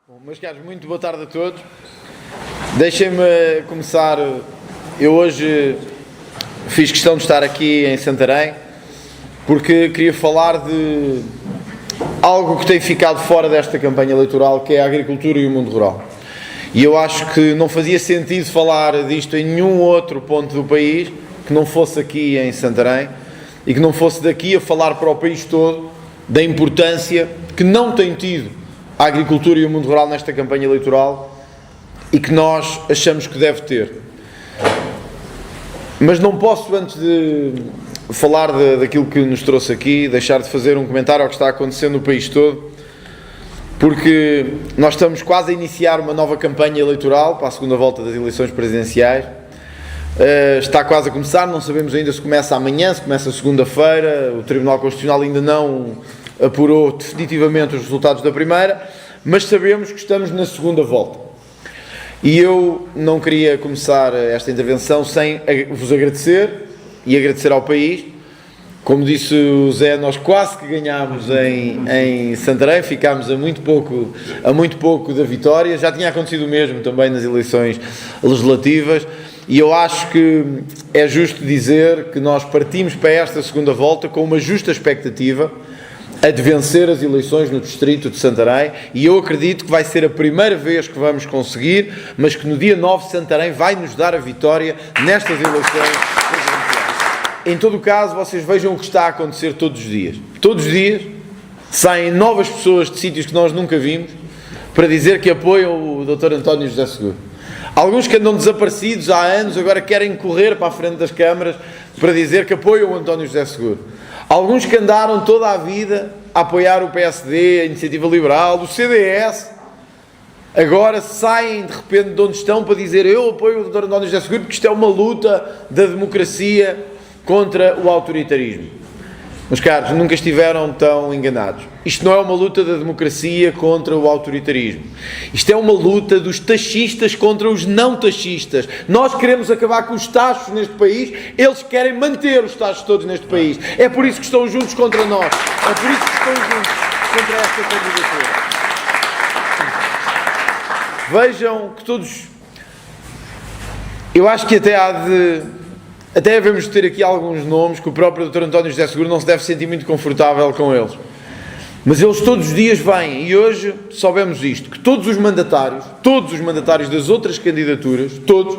Bom, meus caros, muito boa tarde a todos. Deixem-me começar. Eu hoje fiz questão de estar aqui em Santarém porque queria falar de algo que tem ficado fora desta campanha eleitoral, que é a agricultura e o mundo rural. E eu acho que não fazia sentido falar disto em nenhum outro ponto do país que não fosse aqui em Santarém e que não fosse daqui a falar para o país todo da importância que não tem tido a agricultura e o mundo rural nesta campanha eleitoral e que nós achamos que deve ter. Mas não posso, antes de falar daquilo que nos trouxe aqui, deixar de fazer um comentário ao que está acontecendo no país todo, porque nós estamos quase a iniciar uma nova campanha eleitoral para a segunda volta das eleições presidenciais. Está quase a começar, não sabemos ainda se começa amanhã, se começa segunda-feira. O Tribunal Constitucional ainda não apurou definitivamente os resultados da primeira, mas sabemos que estamos na segunda volta. E eu não queria começar esta intervenção sem vos agradecer e agradecer ao país. Como disse o Zé, nós quase que ganhámos em Santarém, ficámos a muito pouco da vitória. Já tinha acontecido o mesmo também nas eleições legislativas. E eu acho que é justo dizer que nós partimos para esta segunda volta com uma justa expectativa a de vencer as eleições no distrito de Santarém, e eu acredito que vai ser a primeira vez que vamos conseguir, mas que no dia 9 Santarém vai nos dar a vitória nestas eleições. Em todo o caso, vocês vejam o que está a acontecer todos os dias. Todos os dias saem novas pessoas de sítios que nós nunca vimos para dizer que apoiam o Dr. António José Seguro. Alguns que andam desaparecidos há anos agora querem correr para a frente das câmaras para dizer que apoiam o António José Seguro. Alguns que andaram toda a vida a apoiar o PSD, a Iniciativa Liberal, o CDS, agora saem de repente de onde estão para dizer eu apoio o Dr. António José Seguro porque isto é uma luta da democracia contra o autoritarismo. Meus caros, nunca estiveram tão enganados. Isto não é uma luta da democracia contra o autoritarismo. Isto é uma luta dos taxistas contra os não taxistas. Nós queremos acabar com os taxos neste país, eles querem manter os taxos todos neste país. É por isso que estão juntos contra nós. É por isso que estão juntos contra esta candidatura. Vejam que todos... Eu acho que até devemos ter aqui alguns nomes que o próprio Dr. António José Seguro não se deve sentir muito confortável com eles. Mas eles todos os dias vêm, e hoje soubemos isto, que todos os mandatários das outras candidaturas, todos,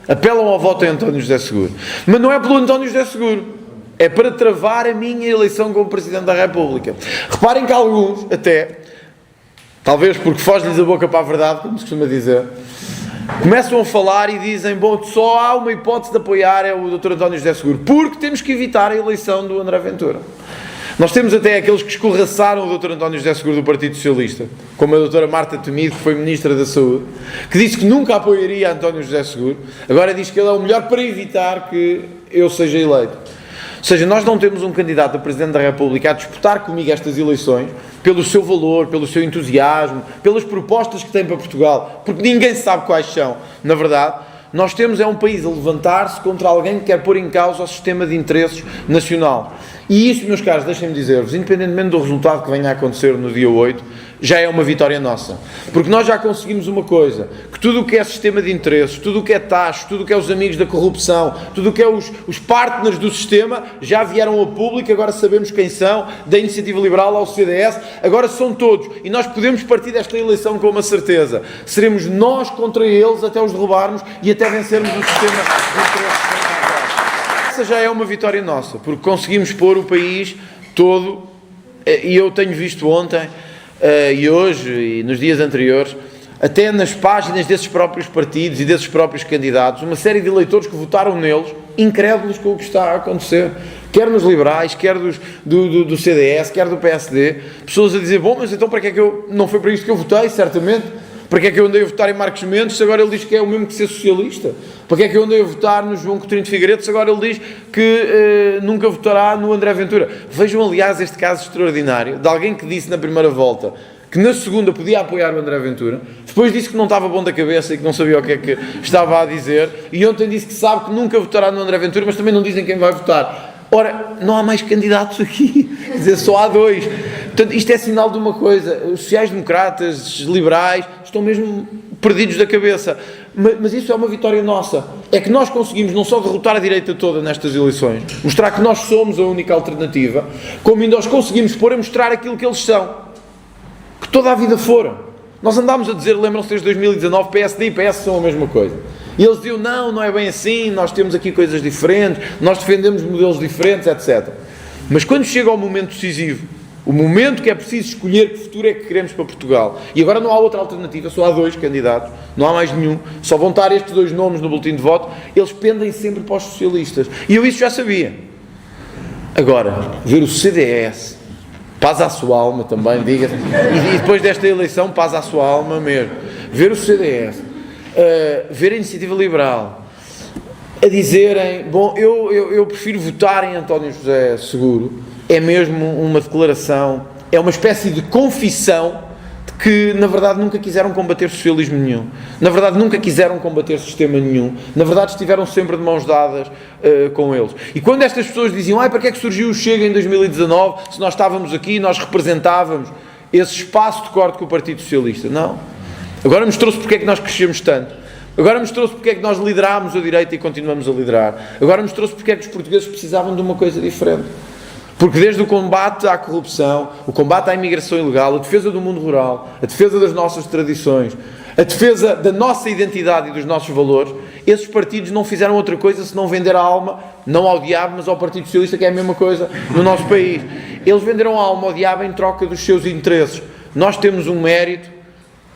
apelam ao voto em António José Seguro. Mas não é pelo António José Seguro, é para travar a minha eleição como Presidente da República. Reparem que alguns, até, talvez porque foge-lhes a boca para a verdade, como se costuma dizer, começam a falar e dizem, bom, só há uma hipótese de apoiar é o Dr. António José Seguro, porque temos que evitar a eleição do André Ventura. Nós temos até aqueles que escorraçaram o Dr. António José Seguro do Partido Socialista, como a doutora Marta Temido, que foi Ministra da Saúde, que disse que nunca apoiaria António José Seguro, agora diz que ele é o melhor para evitar que eu seja eleito. Ou seja, nós não temos um candidato a Presidente da República a disputar comigo estas eleições pelo seu valor, pelo seu entusiasmo, pelas propostas que tem para Portugal, porque ninguém sabe quais são. Na verdade, nós temos um país a levantar-se contra alguém que quer pôr em causa o sistema de interesses nacional. E isso, meus caros, deixem-me dizer-vos, independentemente do resultado que venha a acontecer no dia 8, já é uma vitória nossa. Porque nós já conseguimos uma coisa, que tudo o que é sistema de interesses, tudo o que é taxas, tudo o que é os amigos da corrupção, tudo o que é os partners do sistema, já vieram a público, agora sabemos quem são, da Iniciativa Liberal ao CDS, agora são todos. E nós podemos partir desta eleição com uma certeza. Seremos nós contra eles até os derrubarmos e até vencermos o sistema de interesses. Essa já é uma vitória nossa, porque conseguimos pôr o país todo, e eu tenho visto ontem, e hoje, e nos dias anteriores, até nas páginas desses próprios partidos e desses próprios candidatos, uma série de eleitores que votaram neles, incrédulos com o que está a acontecer, quer nos liberais, quer do CDS, quer do PSD, pessoas a dizer, bom, mas então para que é que não foi para isto que eu votei, certamente? Para que é que eu andei a votar em Marcos Mendes se agora ele diz que é o mesmo que ser socialista? Para que é que eu andei a votar no João Coutinho de Figueiredo se agora ele diz que nunca votará no André Ventura? Vejam, aliás, este caso extraordinário de alguém que disse na primeira volta que na segunda podia apoiar o André Ventura, depois disse que não estava bom da cabeça e que não sabia o que é que estava a dizer, e ontem disse que sabe que nunca votará no André Ventura, mas também não dizem quem vai votar. Ora, não há mais candidatos aqui, quer dizer, só há dois. Portanto, isto é sinal de uma coisa: os sociais-democratas, os liberais, estão mesmo perdidos da cabeça. Mas isso é uma vitória nossa. É que nós conseguimos não só derrotar a direita toda nestas eleições, mostrar que nós somos a única alternativa, como ainda os conseguimos pôr a mostrar aquilo que eles são, que toda a vida foram. Nós andámos a dizer, lembram-se desde 2019, PSD e PS são a mesma coisa. E eles diziam, não é bem assim, nós temos aqui coisas diferentes, nós defendemos modelos diferentes, etc. Mas quando chega ao momento decisivo, o momento que é preciso escolher que futuro é que queremos para Portugal, e agora não há outra alternativa, só há 2 candidatos, não há mais nenhum, só vão estar estes 2 nomes no boletim de voto, eles pendem sempre para os socialistas. E eu isso já sabia. Agora, ver o CDS, paz à sua alma também, diga-se, e depois desta eleição, paz à sua alma mesmo, ver o CDS, ver a Iniciativa Liberal, a dizerem, bom, eu prefiro votar em António José Seguro, é mesmo uma declaração, é uma espécie de confissão de que, na verdade, nunca quiseram combater socialismo nenhum, na verdade, nunca quiseram combater sistema nenhum, na verdade, estiveram sempre de mãos dadas com eles. E quando estas pessoas diziam, para que é que surgiu o Chega em 2019, se nós estávamos aqui, nós representávamos esse espaço de corte com o Partido Socialista? Não. Agora mostrou-se porque é que nós crescemos tanto. Agora mostrou-se porque é que nós liderámos a direita e continuamos a liderar. Agora mostrou-se porque é que os portugueses precisavam de uma coisa diferente. Porque desde o combate à corrupção, o combate à imigração ilegal, a defesa do mundo rural, a defesa das nossas tradições, a defesa da nossa identidade e dos nossos valores, esses partidos não fizeram outra coisa senão vender a alma, não ao diabo, mas ao Partido Socialista, que é a mesma coisa no nosso país. Eles venderam a alma ao diabo em troca dos seus interesses. Nós temos um mérito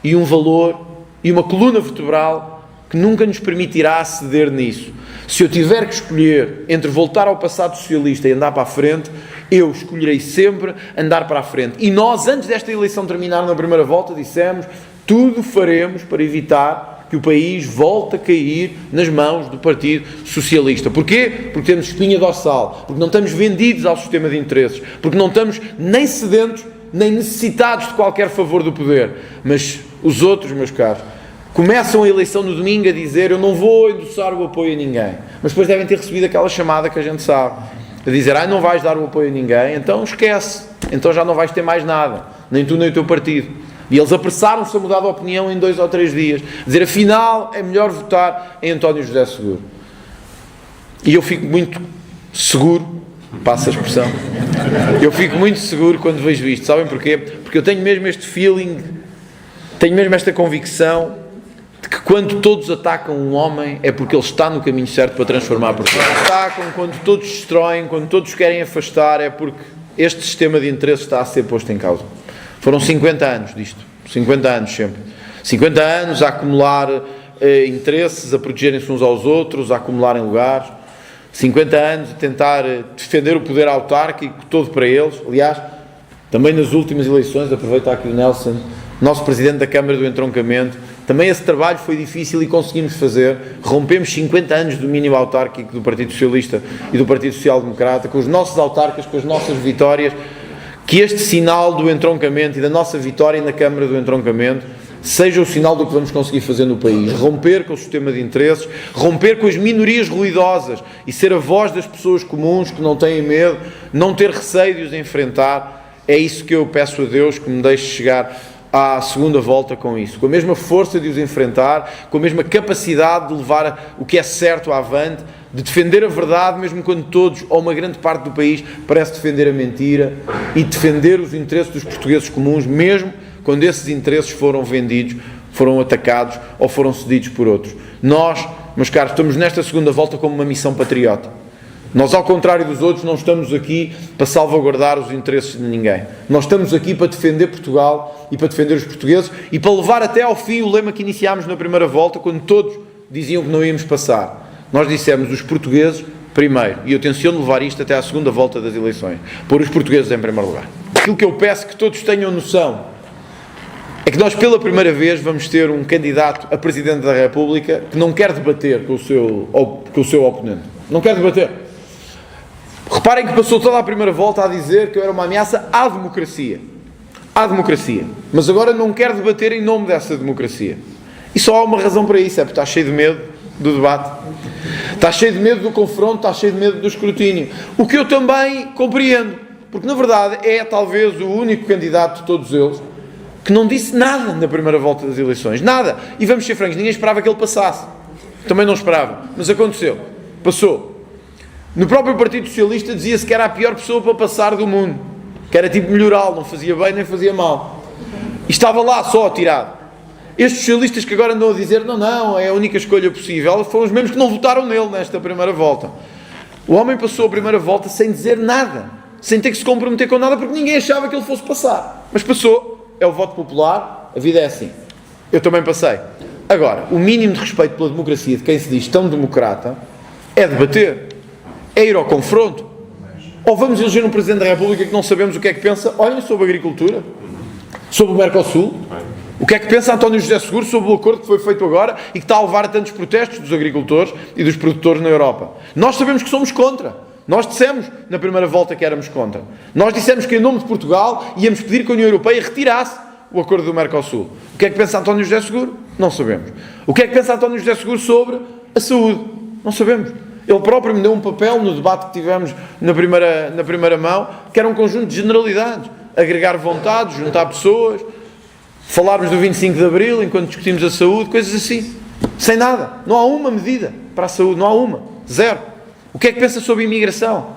e um valor e uma coluna vertebral que nunca nos permitirá ceder nisso. Se eu tiver que escolher entre voltar ao passado socialista e andar para a frente, eu escolherei sempre andar para a frente. E nós, antes desta eleição terminar na primeira volta, dissemos, tudo faremos para evitar que o país volte a cair nas mãos do Partido Socialista. Porquê? Porque temos espinha dorsal, porque não estamos vendidos ao sistema de interesses, porque não estamos nem sedentos, nem necessitados de qualquer favor do poder. Mas os outros, meus caros, começam a eleição no domingo a dizer, eu não vou endossar o apoio a ninguém. Mas depois devem ter recebido aquela chamada que a gente sabe, a dizer, não vais dar o apoio a ninguém, então esquece, então já não vais ter mais nada, nem tu nem o teu partido. E eles apressaram-se a mudar de opinião em 2 ou 3 dias, dizer, afinal, é melhor votar em António José Seguro. E eu fico muito seguro, passa a expressão, eu fico muito seguro quando vejo isto, sabem porquê? Porque eu tenho mesmo este feeling, tenho mesmo esta convicção, que quando todos atacam um homem é porque ele está no caminho certo para transformar Portugal. Atacam, quando todos destroem, quando todos querem afastar, é porque este sistema de interesses está a ser posto em causa. Foram 50 anos disto, 50 anos sempre. 50 anos a acumular interesses, a protegerem-se uns aos outros, a acumularem lugares. 50 anos a tentar defender o poder autárquico todo para eles. Aliás, também nas últimas eleições, aproveito aqui o Nelson, nosso Presidente da Câmara do Entroncamento, também esse trabalho foi difícil e conseguimos fazer. Rompemos 50 anos do mínimo autárquico do Partido Socialista e do Partido Social Democrata, com os nossos autárquicos, com as nossas vitórias, que este sinal do entroncamento e da nossa vitória na Câmara do Entroncamento seja o sinal do que vamos conseguir fazer no país. Romper com o sistema de interesses, romper com as minorias ruidosas e ser a voz das pessoas comuns que não têm medo, não ter receio de os enfrentar. É isso que eu peço a Deus, que me deixe chegar à segunda volta com isso, com a mesma força de os enfrentar, com a mesma capacidade de levar o que é certo avante, de defender a verdade, mesmo quando todos, ou uma grande parte do país, parece defender a mentira, e defender os interesses dos portugueses comuns, mesmo quando esses interesses foram vendidos, foram atacados ou foram cedidos por outros. Nós, meus caros, estamos nesta segunda volta como uma missão patriótica. Nós, ao contrário dos outros, não estamos aqui para salvaguardar os interesses de ninguém. Nós estamos aqui para defender Portugal e para defender os portugueses e para levar até ao fim o lema que iniciámos na primeira volta, quando todos diziam que não íamos passar. Nós dissemos os portugueses primeiro, e eu tenciono levar isto até à segunda volta das eleições, pôr os portugueses em primeiro lugar. Aquilo que eu peço que todos tenham noção é que nós, pela primeira vez, vamos ter um candidato a Presidente da República que não quer debater com o seu oponente. Não quer debater. Reparem que passou toda a primeira volta a dizer que eu era uma ameaça à democracia. À democracia. Mas agora não quer debater em nome dessa democracia. E só há uma razão para isso, é porque está cheio de medo do debate. Está cheio de medo do confronto, está cheio de medo do escrutínio. O que eu também compreendo. porque na verdade é talvez o único candidato de todos eles que não disse nada na primeira volta das eleições, nada. E vamos ser francos, ninguém esperava que ele passasse. Também não esperava, mas aconteceu. Passou. No próprio Partido Socialista dizia-se que era a pior pessoa para passar do mundo, que era tipo melhoral, não fazia bem nem fazia mal. E estava lá só tirado. Estes socialistas que agora andam a dizer não, é a única escolha possível, foram os mesmos que não votaram nele nesta primeira volta. O homem passou a primeira volta sem dizer nada, sem ter que se comprometer com nada, porque ninguém achava que ele fosse passar. Mas passou. É o voto popular, a vida é assim. Eu também passei. Agora, o mínimo de respeito pela democracia de quem se diz tão democrata é debater, é ir ao confronto. Ou vamos eleger um Presidente da República que não sabemos o que é que pensa, olhem, sobre a agricultura, sobre o Mercosul, o que é que pensa António José Seguro sobre o acordo que foi feito agora e que está a levar a tantos protestos dos agricultores e dos produtores na Europa. Nós sabemos que somos contra. Nós dissemos na primeira volta que éramos contra. Nós dissemos que em nome de Portugal íamos pedir que a União Europeia retirasse o acordo do Mercosul. O que é que pensa António José Seguro? Não sabemos. O que é que pensa António José Seguro sobre a saúde? Não sabemos. Ele próprio me deu um papel no debate que tivemos na primeira mão, que era um conjunto de generalidades. Agregar vontades, juntar pessoas, falarmos do 25 de Abril enquanto discutimos a saúde, coisas assim. Sem nada. Não há uma medida para a saúde. Não há uma. Zero. O que é que pensa sobre imigração?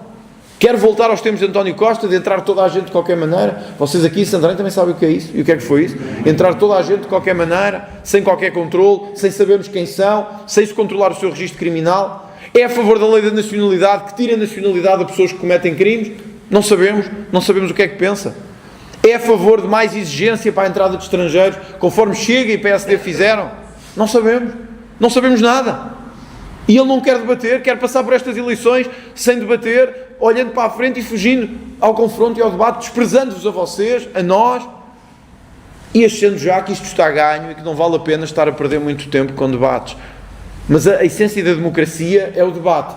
Quer voltar aos tempos de António Costa, de entrar toda a gente de qualquer maneira? Vocês aqui em Santarém também sabem o que é isso? E o que é que foi isso? Entrar toda a gente de qualquer maneira, sem qualquer controle, sem sabermos quem são, sem se controlar o seu registro criminal? É a favor da lei da nacionalidade, que tira a nacionalidade a pessoas que cometem crimes? Não sabemos o que é que pensa. É a favor de mais exigência para a entrada de estrangeiros, conforme Chega e PSD fizeram? Não sabemos nada. E ele não quer debater, quer passar por estas eleições sem debater, olhando para a frente e fugindo ao confronto e ao debate, desprezando-vos a vocês, a nós, e achando já que isto está ganho e que não vale a pena estar a perder muito tempo com debates. Mas a essência da democracia é o debate.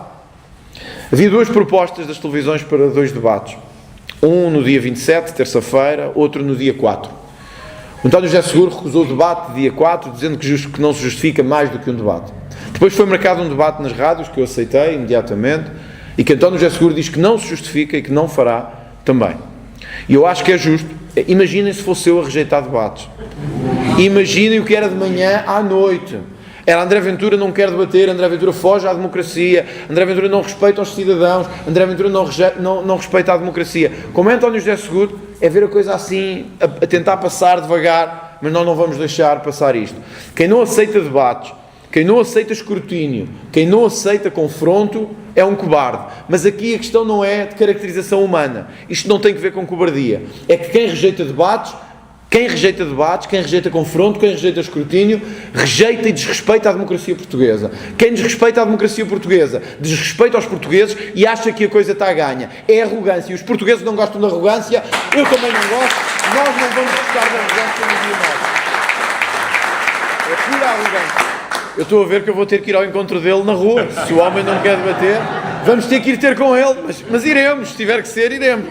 Havia duas propostas das televisões para dois debates. Um no dia 27, terça-feira, outro no dia 4. O António José Seguro recusou o debate dia 4, dizendo que não se justifica mais do que um debate. Depois foi marcado um debate nas rádios, que eu aceitei imediatamente, e que António José Seguro diz que não se justifica e que não fará também. E eu acho que é justo. Imaginem se fosse eu a rejeitar debates. Imaginem o que era de manhã à noite. Era André Ventura não quer debater, André Ventura foge à democracia, André Ventura não respeita os cidadãos, André Ventura não respeita a democracia. Como é António José Seguro, é ver a coisa assim, a tentar passar devagar, mas nós não vamos deixar passar isto. Quem não aceita debates, quem não aceita escrutínio, quem não aceita confronto, é um cobarde. Mas aqui a questão não é de caracterização humana. Isto não tem que ver com cobardia. É que quem rejeita debates, quem rejeita confronto, quem rejeita escrutínio, rejeita e desrespeita a democracia portuguesa. Quem desrespeita a democracia portuguesa, desrespeita aos portugueses e acha que a coisa está a ganha. É arrogância. E os portugueses não gostam da arrogância, eu também não gosto, nós não vamos gostar da arrogância no dia nosso. É pura arrogância. Eu estou a ver que eu vou ter que ir ao encontro dele na rua. Se o homem não quer debater, vamos ter que ir ter com ele. Mas iremos, se tiver que ser, iremos.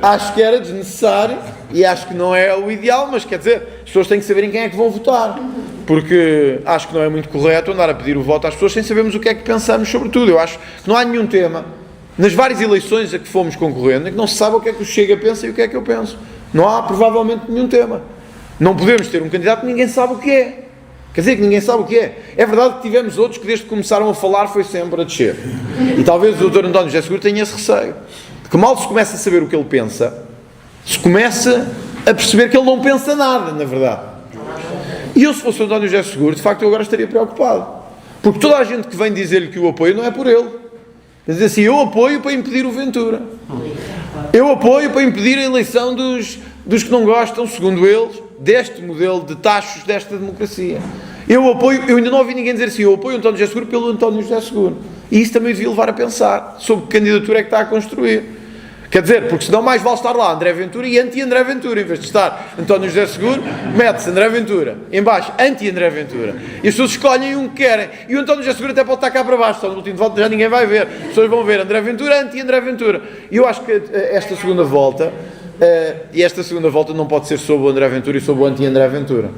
Acho que era desnecessário e acho que não é o ideal, mas quer dizer, as pessoas têm que saber em quem é que vão votar. Porque acho que não é muito correto andar a pedir o voto às pessoas sem sabermos o que é que pensamos sobre tudo. Eu acho que não há nenhum tema, nas várias eleições a que fomos concorrendo, em que não se sabe o que é que o Chega pensa e o que é que eu penso. Não há provavelmente nenhum tema. Não podemos ter um candidato que ninguém sabe o que é. Quer dizer que ninguém sabe o que é. É verdade que tivemos outros que desde que começaram a falar foi sempre a descer. E talvez o Dr. António José Seguro tenha esse receio. De que mal se começa a saber o que ele pensa, se começa a perceber que ele não pensa nada, na verdade. E eu, se fosse o António José Seguro, de facto eu agora estaria preocupado. Porque toda a gente que vem dizer-lhe que o apoia não é por ele. Quer dizer assim, eu apoio para impedir o Ventura. Eu apoio para impedir a eleição dos que não gostam, segundo eles, deste modelo de tachos desta democracia. Eu ainda não ouvi ninguém dizer assim, eu apoio o António José Seguro pelo António José Seguro. E isso também devia levar a pensar sobre que candidatura é que está a construir. Quer dizer, porque senão mais vale estar lá André Ventura e anti-André Ventura, em vez de estar António José Seguro, mete-se André Ventura, em baixo, anti-André Ventura. E as pessoas escolhem um que querem. E o António José Seguro até pode estar cá para baixo, só no último voto já ninguém vai ver. As pessoas vão ver André Ventura, anti-André Ventura. E eu acho que esta segunda volta, não pode ser sobre o André Ventura e sobre o anti-André Ventura.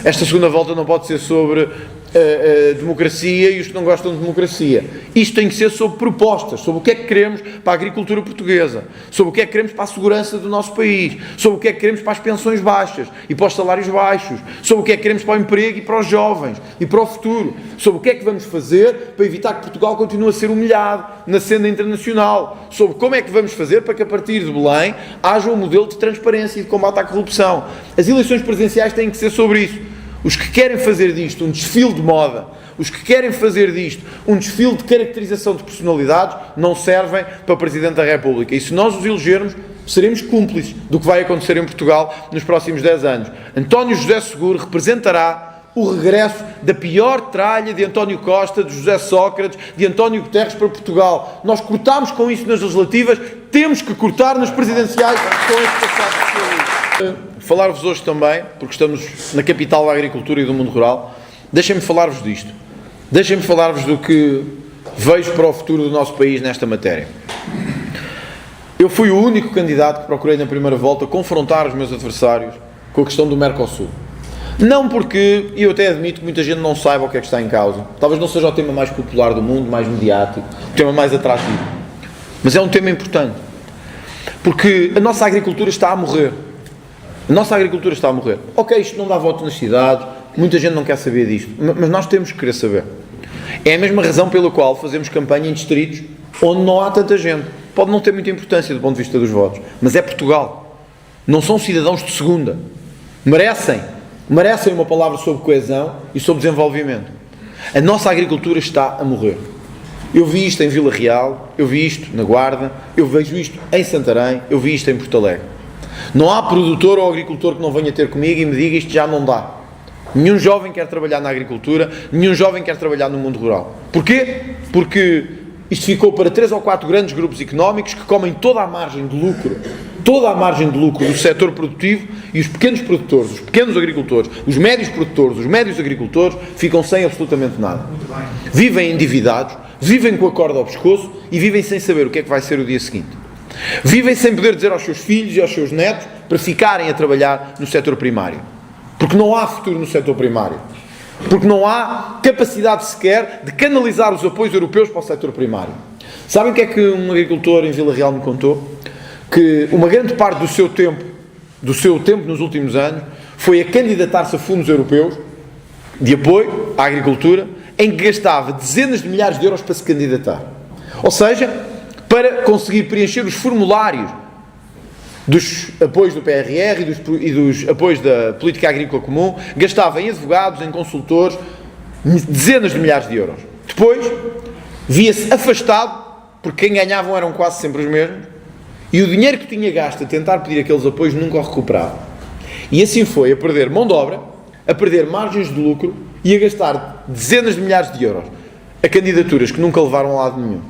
Esta segunda volta não pode ser sobre a democracia e os que não gostam de democracia. Isto tem que ser sobre propostas, sobre o que é que queremos para a agricultura portuguesa, sobre o que é que queremos para a segurança do nosso país, sobre o que é que queremos para as pensões baixas e para os salários baixos, sobre o que é que queremos para o emprego e para os jovens e para o futuro, sobre o que é que vamos fazer para evitar que Portugal continue a ser humilhado na cena internacional, sobre como é que vamos fazer para que a partir de Belém haja um modelo de transparência e de combate à corrupção. As eleições presidenciais têm que ser sobre isso. Os que querem fazer disto um desfile de moda, os que querem fazer disto um desfile de caracterização de personalidades, não servem para Presidente da República. E se nós os elegermos, seremos cúmplices do que vai acontecer em Portugal nos próximos 10 anos. António José Seguro representará o regresso da pior tralha de António Costa, de José Sócrates, de António Guterres para Portugal. Nós cortámos com isso nas legislativas, temos que cortar nas presidenciais com este passado socialista. Falar-vos hoje também, porque estamos na capital da agricultura e do mundo rural, deixem-me falar-vos disto. Deixem-me falar-vos do que vejo para o futuro do nosso país nesta matéria. Eu fui o único candidato que procurei na primeira volta confrontar os meus adversários com a questão do Mercosul. Não porque, e eu até admito que muita gente não saiba o que é que está em causa. Talvez não seja o tema mais popular do mundo, mais mediático, o tema mais atrativo. Mas é um tema importante. Porque a nossa agricultura está a morrer. A nossa agricultura está a morrer. Ok, isto não dá voto nas cidades, muita gente não quer saber disto, mas nós temos que querer saber. É a mesma razão pela qual fazemos campanha em distritos onde não há tanta gente. Pode não ter muita importância do ponto de vista dos votos, mas é Portugal. Não são cidadãos de segunda. Merecem uma palavra sobre coesão e sobre desenvolvimento. A nossa agricultura está a morrer. Eu vi isto em Vila Real, eu vi isto na Guarda, eu vejo isto em Santarém, eu vi isto em Porto Alegre. Não há produtor ou agricultor que não venha ter comigo e me diga isto já não dá. Nenhum jovem quer trabalhar na agricultura, nenhum jovem quer trabalhar no mundo rural. Porquê? Porque isto ficou para 3 ou 4 grandes grupos económicos que comem toda a margem de lucro do setor produtivo, e os pequenos produtores, os pequenos agricultores, os médios produtores, os médios agricultores ficam sem absolutamente nada. Vivem endividados, vivem com a corda ao pescoço e vivem sem saber o que é que vai ser o dia seguinte. Vivem sem poder dizer aos seus filhos e aos seus netos para ficarem a trabalhar no setor primário. Porque não há futuro no setor primário. Porque não há capacidade sequer de canalizar os apoios europeus para o setor primário. Sabem o que é que um agricultor em Vila Real me contou? Que uma grande parte do seu tempo nos últimos anos foi a candidatar-se a fundos europeus de apoio à agricultura, em que gastava dezenas de milhares de euros para se candidatar. Ou seja, para conseguir preencher os formulários dos apoios do PRR e dos apoios da Política Agrícola Comum, gastava em advogados, em consultores, dezenas de milhares de euros. Depois, via-se afastado, porque quem ganhavam eram quase sempre os mesmos, e o dinheiro que tinha gasto a tentar pedir aqueles apoios nunca o recuperava. E assim foi a perder mão de obra, a perder margens de lucro e a gastar dezenas de milhares de euros a candidaturas que nunca levaram a lado nenhum.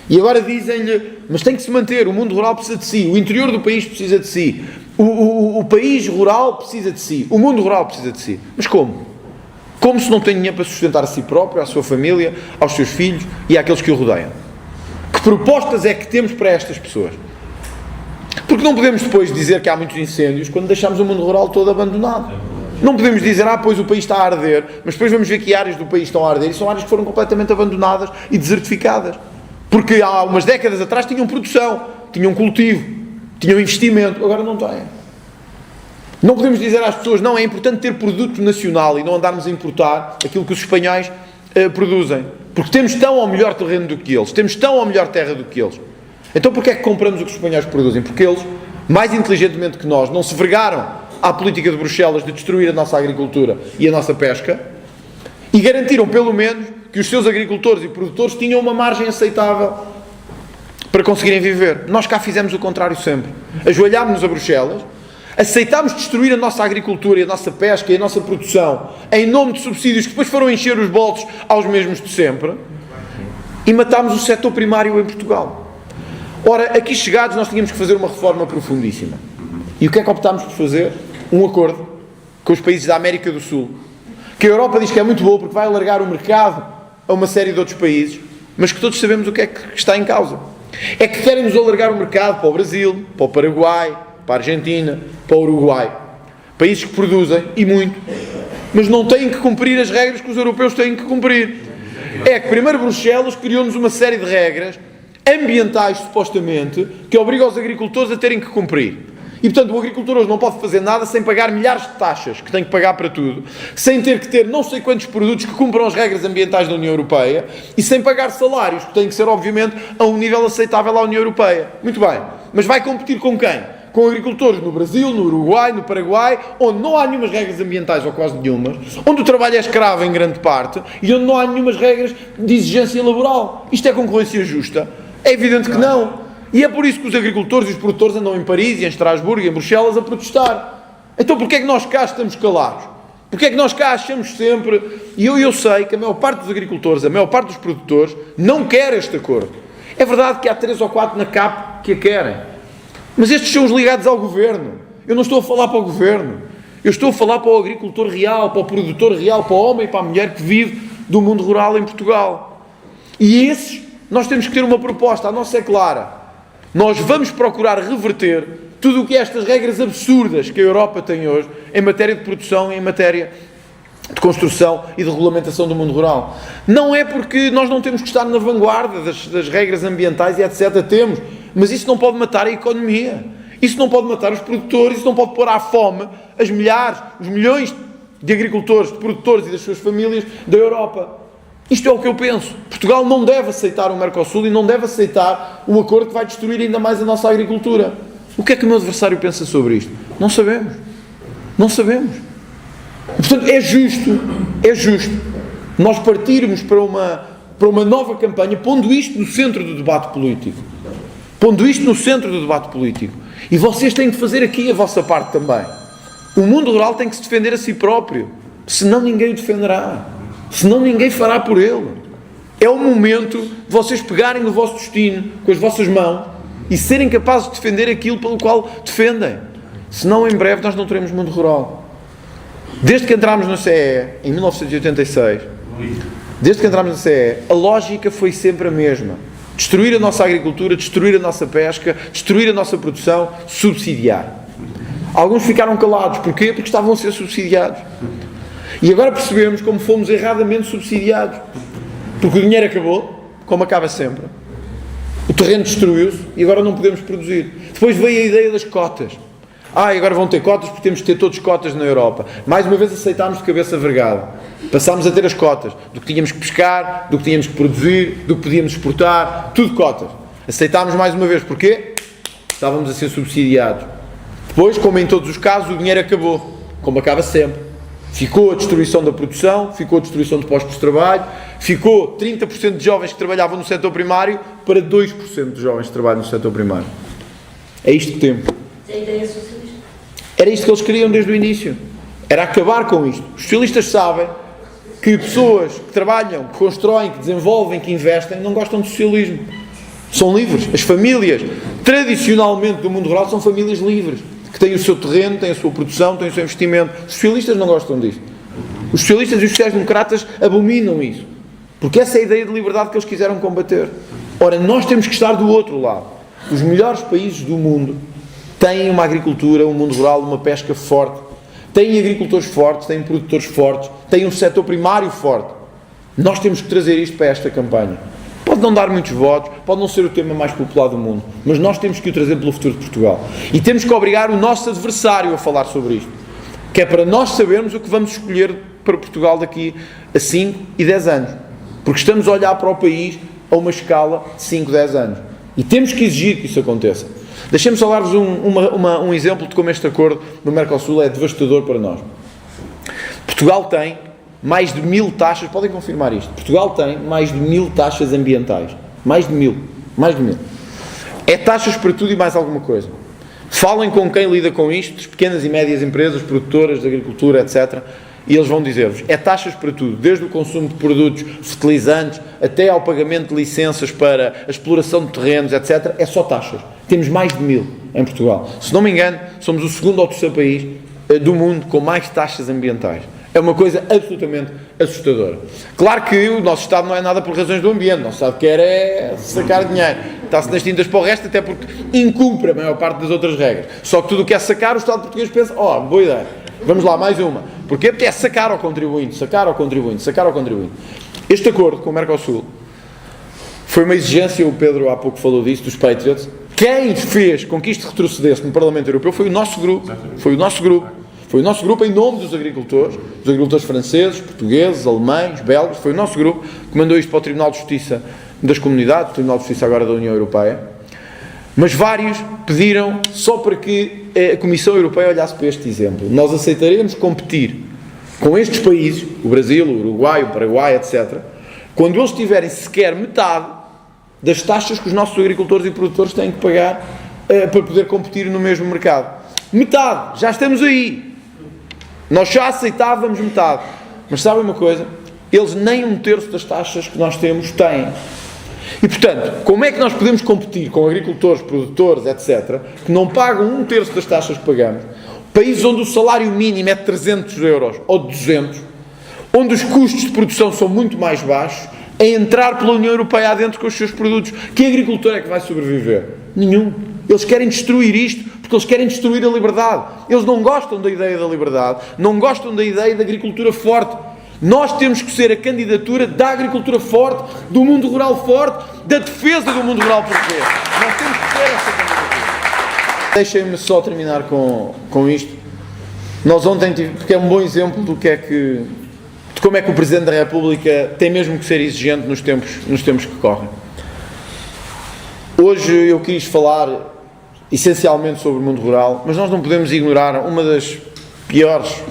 E agora dizem-lhe, mas tem que se manter, o mundo rural precisa de si, o interior do país precisa de si, o país rural precisa de si, o mundo rural precisa de si. Mas como? Como se não tem dinheiro para sustentar a si próprio, à sua família, aos seus filhos e àqueles que o rodeiam? Que propostas é que temos para estas pessoas? Porque não podemos depois dizer que há muitos incêndios quando deixamos o mundo rural todo abandonado. Não podemos dizer, pois o país está a arder, mas depois vamos ver que áreas do país estão a arder e são áreas que foram completamente abandonadas e desertificadas. Porque há umas décadas atrás tinham produção, tinham cultivo, tinham investimento, agora não têm. Não podemos dizer às pessoas, não, é importante ter produto nacional e não andarmos a importar aquilo que os espanhóis produzem. Porque temos tão ao melhor terreno do que eles, temos tão ao melhor terra do que eles. Então porquê é que compramos o que os espanhóis produzem? Porque eles, mais inteligentemente que nós, não se vergaram à política de Bruxelas de destruir a nossa agricultura e a nossa pesca e garantiram pelo menos que os seus agricultores e produtores tinham uma margem aceitável para conseguirem viver. Nós cá fizemos o contrário sempre. Ajoelhámos-nos a Bruxelas, aceitámos destruir a nossa agricultura e a nossa pesca e a nossa produção em nome de subsídios que depois foram encher os bolsos aos mesmos de sempre e matámos o setor primário em Portugal. Ora, aqui chegados nós tínhamos que fazer uma reforma profundíssima. E o que é que optámos por fazer? Um acordo com os países da América do Sul, que a Europa diz que é muito bom porque vai alargar o mercado a uma série de outros países, mas que todos sabemos o que é que está em causa. É que querem nos alargar o mercado para o Brasil, para o Paraguai, para a Argentina, para o Uruguai. Países que produzem, e muito, mas não têm que cumprir as regras que os europeus têm que cumprir. É que primeiro Bruxelas criou-nos uma série de regras ambientais, supostamente, que obrigam os agricultores a terem que cumprir. E, portanto, o agricultor hoje não pode fazer nada sem pagar milhares de taxas, que tem que pagar para tudo, sem ter que ter não sei quantos produtos que cumpram as regras ambientais da União Europeia e sem pagar salários, que têm que ser, obviamente, a um nível aceitável à União Europeia. Muito bem. Mas vai competir com quem? Com agricultores no Brasil, no Uruguai, no Paraguai, onde não há nenhumas regras ambientais, ou quase nenhumas, onde o trabalho é escravo em grande parte, e onde não há nenhumas regras de exigência laboral. Isto é concorrência justa? É evidente que não. E é por isso que os agricultores e os produtores andam em Paris, em Estrasburgo e em Bruxelas a protestar. Então porquê é que nós cá estamos calados? Porquê é que nós cá achamos sempre... E eu sei que a maior parte dos agricultores, a maior parte dos produtores, não quer este acordo. É verdade que há 3 ou 4 na CAP que a querem. Mas estes são os ligados ao governo. Eu não estou a falar para o governo. Eu estou a falar para o agricultor real, para o produtor real, para o homem e para a mulher que vive do mundo rural em Portugal. E esses, nós temos que ter uma proposta. A nossa é clara. Nós vamos procurar reverter tudo o que estas regras absurdas que a Europa tem hoje em matéria de produção e em matéria de construção e de regulamentação do mundo rural. Não é porque nós não temos que estar na vanguarda das regras ambientais e etc. Temos, mas isso não pode matar a economia. Isso não pode matar os produtores, isso não pode pôr à fome as milhares, os milhões de agricultores, de produtores e das suas famílias da Europa. Isto é o que eu penso. Portugal não deve aceitar o Mercosul e não deve aceitar um acordo que vai destruir ainda mais a nossa agricultura. O que é que o meu adversário pensa sobre isto? Não sabemos. Não sabemos. Portanto, é justo nós partirmos para uma nova campanha, pondo isto no centro do debate político. Pondo isto no centro do debate político. E vocês têm de fazer aqui a vossa parte também. O mundo rural tem que se defender a si próprio. Senão ninguém o defenderá. Senão ninguém fará por ele. É o momento de vocês pegarem no vosso destino com as vossas mãos e serem capazes de defender aquilo pelo qual defendem. Senão em breve nós não teremos mundo rural. Desde que entramos na CE, em 1986, a lógica foi sempre a mesma. Destruir a nossa agricultura, destruir a nossa pesca, destruir a nossa produção, subsidiar. Alguns ficaram calados. Porquê? Porque estavam a ser subsidiados. E agora percebemos como fomos erradamente subsidiados. Porque o dinheiro acabou, como acaba sempre. O terreno destruiu-se e agora não podemos produzir. Depois veio a ideia das cotas. E agora vão ter cotas porque temos de ter todos cotas na Europa. Mais uma vez aceitámos de cabeça vergada. Passámos a ter as cotas do que tínhamos que pescar, do que tínhamos que produzir, do que podíamos exportar, tudo cotas. Aceitámos mais uma vez. Porquê? Estávamos a ser subsidiados. Depois, como em todos os casos, o dinheiro acabou, como acaba sempre. Ficou a destruição da produção, ficou a destruição de postos de trabalho, ficou 30% de jovens que trabalhavam no setor primário para 2% de jovens que trabalham no setor primário. É isto que temos. Era isto que eles queriam desde o início. Era acabar com isto. Os socialistas sabem que pessoas que trabalham, que constroem, que desenvolvem, que investem, não gostam de socialismo. São livres. As famílias, tradicionalmente do mundo rural, são famílias livres. Que têm o seu terreno, têm a sua produção, têm o seu investimento. Os socialistas não gostam disto. Os socialistas e os sociais-democratas abominam isso. Porque essa é a ideia de liberdade que eles quiseram combater. Ora, nós temos que estar do outro lado. Os melhores países do mundo têm uma agricultura, um mundo rural, uma pesca forte. Têm agricultores fortes, têm produtores fortes, têm um setor primário forte. Nós temos que trazer isto para esta campanha. Pode não dar muitos votos, pode não ser o tema mais popular do mundo, mas nós temos que o trazer pelo futuro de Portugal. E temos que obrigar o nosso adversário a falar sobre isto. Que é para nós sabermos o que vamos escolher para Portugal daqui a 5 e 10 anos. Porque estamos a olhar para o país a uma escala de 5, 10 anos. E temos que exigir que isso aconteça. Deixem-me só dar-vos um exemplo de como este acordo do Mercosul é devastador para nós. Portugal tem mais de 1000 taxas, podem confirmar isto. Portugal tem mais de 1000 taxas ambientais. Mais de 1000. É taxas para tudo e mais alguma coisa. Falem com quem lida com isto, pequenas e médias empresas, produtoras de agricultura, etc. E eles vão dizer-vos, é taxas para tudo, desde o consumo de produtos fertilizantes, até ao pagamento de licenças para a exploração de terrenos, etc. É só taxas. Temos mais de 1000 em Portugal. Se não me engano, somos o segundo ou terceiro país do mundo com mais taxas ambientais. É uma coisa absolutamente assustadora. Claro que o nosso Estado não é nada por razões do ambiente. O nosso Estado quer é sacar dinheiro. Está-se nas tintas para o resto, até porque incumpre a maior parte das outras regras. Só que tudo o que é sacar, o Estado português pensa, boa ideia. Vamos lá, mais uma. Porquê? Porque é sacar ao contribuinte, sacar ao contribuinte, sacar ao contribuinte. Este acordo com o Mercosul foi uma exigência, o Pedro há pouco falou disso, dos Patriots. Quem fez com que isto retrocedesse no Parlamento Europeu foi o nosso grupo. Foi o nosso grupo. Foi o nosso grupo em nome dos agricultores franceses, portugueses, alemães, belgas. Foi o nosso grupo que mandou isto para o Tribunal de Justiça das Comunidades, o Tribunal de Justiça agora da União Europeia. Mas vários pediram só para que a Comissão Europeia olhasse para este exemplo. Nós aceitaremos competir com estes países, o Brasil, o Uruguai, o Paraguai, etc., quando eles tiverem sequer metade das taxas que os nossos agricultores e produtores têm que pagar para poder competir no mesmo mercado. Metade, já estamos aí. Nós já aceitávamos metade. Mas sabem uma coisa? Eles nem 1/3 das taxas que nós temos têm. E portanto, como é que nós podemos competir com agricultores, produtores, etc., que não pagam 1/3 das taxas que pagamos? Países onde o salário mínimo é de 300 euros ou de 200, onde os custos de produção são muito mais baixos, a entrar pela União Europeia adentro com os seus produtos. Que agricultor é que vai sobreviver? Nenhum. Eles querem destruir isto porque eles querem destruir a liberdade. Eles não gostam da ideia da liberdade, não gostam da ideia da agricultura forte. Nós temos que ser a candidatura da agricultura forte, do mundo rural forte, da defesa do mundo rural português. Nós temos que ser essa candidatura. Deixem-me só terminar com isto. Nós ontem porque é um bom exemplo de como é que o Presidente da República tem mesmo que ser exigente nos tempos que correm. Hoje eu quis falar essencialmente sobre o mundo rural, mas nós não podemos ignorar uma das piores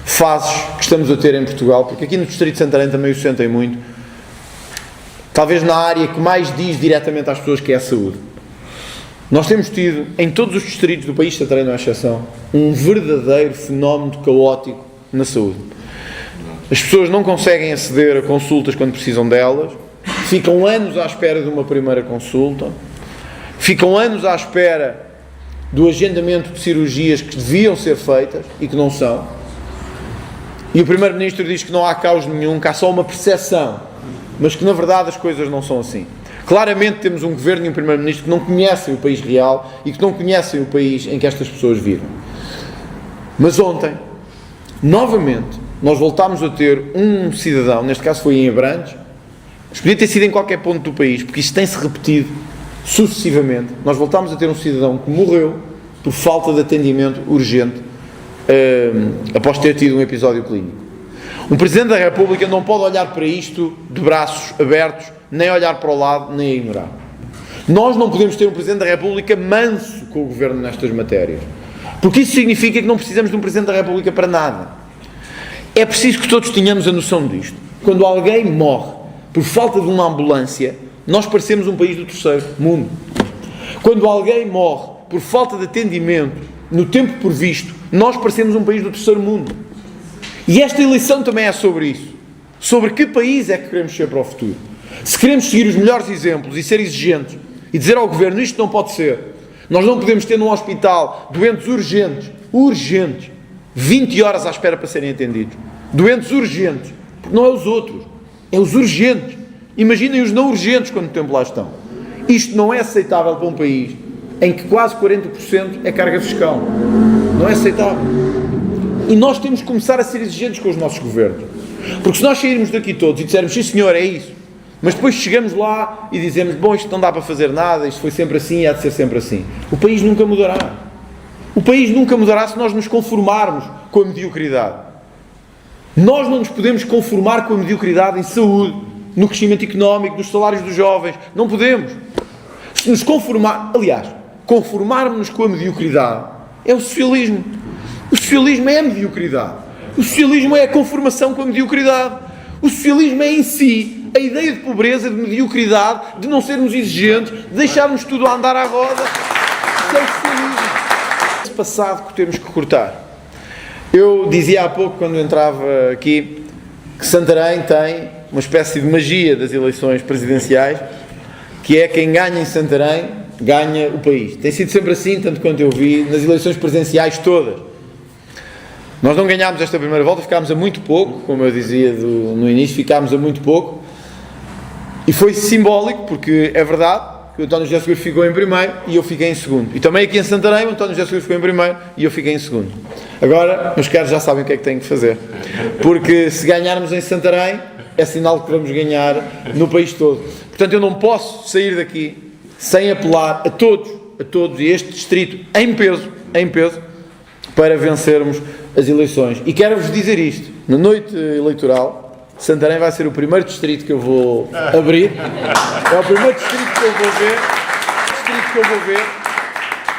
fases que estamos a ter em Portugal, porque aqui no Distrito de Santarém também o sentem muito, talvez na área que mais diz diretamente às pessoas, que é a saúde. Nós temos tido, em todos os distritos do país, Santarém não é exceção, um verdadeiro fenómeno caótico na saúde. As pessoas não conseguem aceder a consultas quando precisam delas, ficam anos à espera de uma primeira consulta, ficam anos à espera do agendamento de cirurgias que deviam ser feitas e que não são. E o Primeiro-Ministro diz que não há caos nenhum, que há só uma percepção, mas que na verdade as coisas não são assim. Claramente temos um Governo e um Primeiro-Ministro que não conhecem o país real e que não conhecem o país em que estas pessoas vivem. Mas ontem, novamente, nós voltámos a ter um cidadão, neste caso foi em Abrantes, mas podia ter sido em qualquer ponto do país, porque isto tem-se repetido sucessivamente. Nós voltámos a ter um cidadão que morreu por falta de atendimento urgente após ter tido um episódio clínico. Um Presidente da República não pode olhar para isto de braços abertos, nem olhar para o lado, nem ignorar. Nós não podemos ter um Presidente da República manso com o Governo nestas matérias, porque isso significa que não precisamos de um Presidente da República para nada. É preciso que todos tenhamos a noção disto. Quando alguém morre por falta de uma ambulância, nós parecemos um país do terceiro mundo. Quando alguém morre por falta de atendimento no tempo previsto, nós parecemos um país do terceiro mundo. E esta eleição também é sobre isso. Sobre que país é que queremos ser para o futuro. Se queremos seguir os melhores exemplos e ser exigentes e dizer ao Governo, isto não pode ser. Nós não podemos ter num hospital doentes urgentes, 20 horas à espera para serem atendidos. Doentes urgentes, porque não é os outros, é os urgentes. Imaginem os não urgentes quanto tempo lá estão. Isto não é aceitável para um país em que quase 40% é carga fiscal. Não é aceitável. E nós temos que começar a ser exigentes com os nossos governos. Porque se nós sairmos daqui todos e dissermos, sim senhor, é isso, mas depois chegamos lá e dizemos, bom, isto não dá para fazer nada, isto foi sempre assim e há de ser sempre assim. O país nunca mudará. O país nunca mudará se nós nos conformarmos com a mediocridade. Nós não nos podemos conformar com a mediocridade em saúde, no crescimento económico, nos salários dos jovens. Não podemos. Se nos conformarmos com a mediocridade, é o socialismo. O socialismo é a mediocridade. O socialismo é a conformação com a mediocridade. O socialismo é em si a ideia de pobreza, de mediocridade, de não sermos exigentes, de deixarmos tudo a andar à roda. Isso é o socialismo. Esse passado que temos que cortar. Eu dizia há pouco, quando entrava aqui, que Santarém tem uma espécie de magia das eleições presidenciais, que é quem ganha em Santarém, ganha o país. Tem sido sempre assim, tanto quanto eu vi, nas eleições presidenciais todas. Nós não ganhámos esta primeira volta, ficámos a muito pouco, como eu dizia no início, ficámos a muito pouco, e foi simbólico, porque é verdade, que o António José Seguro ficou em primeiro e eu fiquei em segundo. E também aqui em Santarém, o António José Seguro ficou em primeiro e eu fiquei em segundo. Agora, meus caros já sabem o que é que têm que fazer. Porque se ganharmos em Santarém, é sinal que vamos ganhar no país todo. Portanto, eu não posso sair daqui sem apelar a todos, e este distrito em peso, para vencermos as eleições. E quero-vos dizer isto, na noite eleitoral, Santarém vai ser o primeiro distrito que eu vou abrir, é o primeiro distrito que eu vou ver,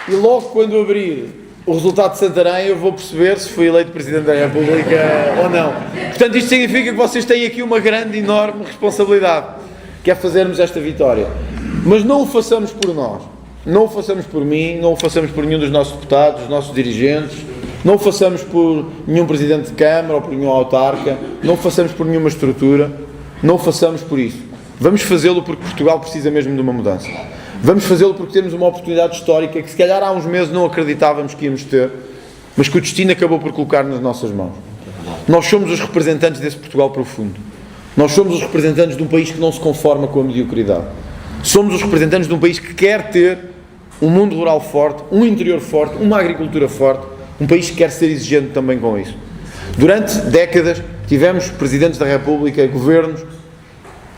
e logo quando abrir o resultado de Santarém eu vou perceber se fui eleito Presidente da República ou não. Portanto, isto significa que vocês têm aqui uma grande, enorme responsabilidade, que é fazermos esta vitória. Mas não o façamos por nós, não o façamos por mim, não o façamos por nenhum dos nossos deputados, dos nossos dirigentes, não o façamos por nenhum Presidente de Câmara ou por nenhum autarca, não o façamos por nenhuma estrutura, não o façamos por isso. Vamos fazê-lo porque Portugal precisa mesmo de uma mudança. Vamos fazê-lo porque temos uma oportunidade histórica que se calhar há uns meses não acreditávamos que íamos ter, mas que o destino acabou por colocar nas nossas mãos. Nós somos os representantes desse Portugal profundo. Nós somos os representantes de um país que não se conforma com a mediocridade. Somos os representantes de um país que quer ter um mundo rural forte, um interior forte, uma agricultura forte, um país que quer ser exigente também com isso. Durante décadas tivemos Presidentes da República, governos,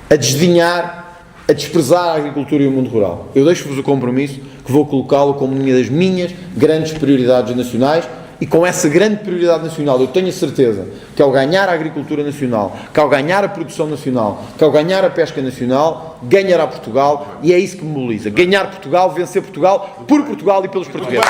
a desdenhar, a desprezar a agricultura e o mundo rural. Eu deixo-vos o compromisso que vou colocá-lo como uma das minhas grandes prioridades nacionais, e com essa grande prioridade nacional eu tenho a certeza que ao ganhar a agricultura nacional, que ao ganhar a produção nacional, que ao ganhar a pesca nacional, ganhará Portugal, e é isso que me mobiliza. Ganhar Portugal, vencer Portugal, por Portugal e pelos portugueses.